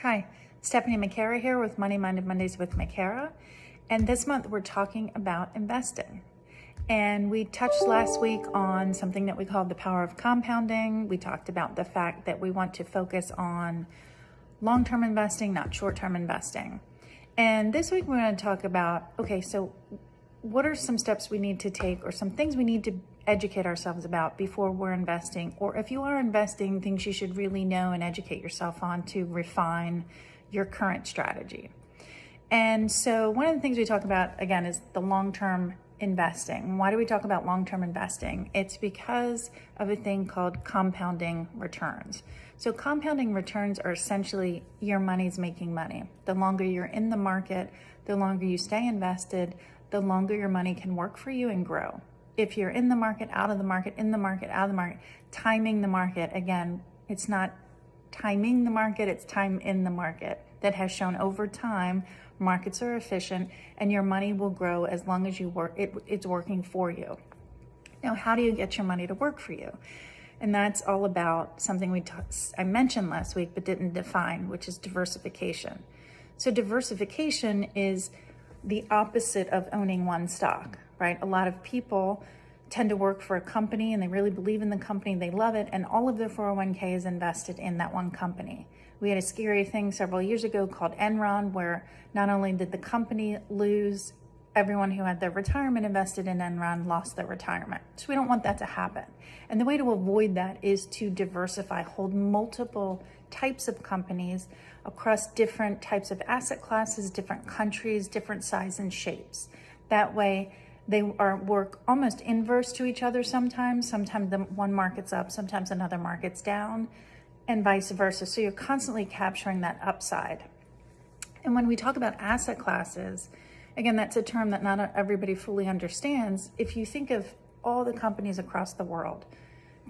Hi, Stephanie Mackara here with Money Minded Mondays with Mackara. And this month we're talking about investing. And we touched last week on something that we called the power of compounding. We talked about the fact that we want to focus on long-term investing, not short-term investing. And this week we're going to talk about, okay, so what are some steps we need to take or some things we need to educate ourselves about before we're investing? Or if you are investing, things you should really know and educate yourself on to refine your current strategy. And so one of the things we talk about, again, is the long-term investing. Why do we talk about long-term investing? It's because of a thing called compounding returns. So compounding returns are essentially your money's making money. The longer you're in the market, the longer you stay invested, the longer your money can work for you and grow. If you're in the market, out of the market, in the market, out of the market, timing the market, again, it's not timing the market, it's time in the market that has shown over time markets are efficient and your money will grow as long as you work, it's working for you. Now, how do you get your money to work for you? And that's all about something I mentioned last week but didn't define, which is diversification. So diversification is the opposite of owning one stock, right? A lot of people tend to work for a company and they really believe in the company, they love it, and all of their 401k is invested in that one company. We had a scary thing several years ago called Enron, where not only did the company lose, everyone who had their retirement invested in Enron lost their retirement. So we don't want that to happen. And the way to avoid that is to diversify, hold multiple types of companies across different types of asset classes, different countries, different size and shapes. That way they work almost inverse to each other sometimes. Sometimes the one market's up, sometimes another market's down, and vice versa. So you're constantly capturing that upside. And when we talk about asset classes, again, that's a term that not everybody fully understands. If you think of all the companies across the world,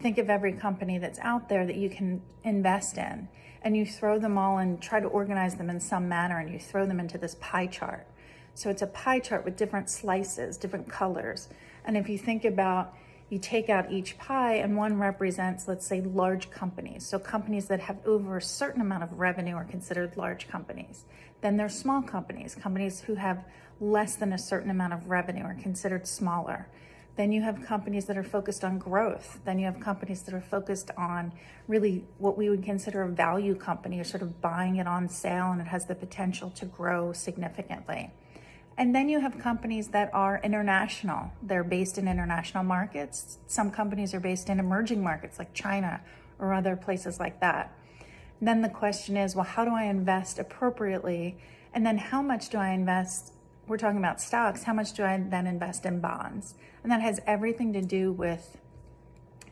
think of every company that's out there that you can invest in, and you throw them all and try to organize them in some manner, and you throw them into this pie chart. So it's a pie chart with different slices, different colors. And if you think about, you take out each pie and one represents, let's say, large companies. So companies that have over a certain amount of revenue are considered large companies. Then there's small companies, companies who have less than a certain amount of revenue are considered smaller. Then you have companies that are focused on growth. Then you have companies that are focused on really what we would consider a value company, or sort of buying it on sale and it has the potential to grow significantly. And then you have companies that are international. They're based in international markets. Some companies are based in emerging markets like China or other places like that. And then the question is, well, how do I invest appropriately? And then how much do I invest? We're talking about stocks. How much do I then invest in bonds? And that has everything to do with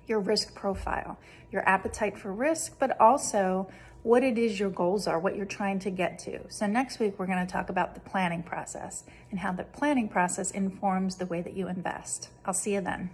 your risk profile, your appetite for risk, but also what it is your goals are, what you're trying to get to. So next week, we're going to talk about the planning process and how the planning process informs the way that you invest. I'll see you then.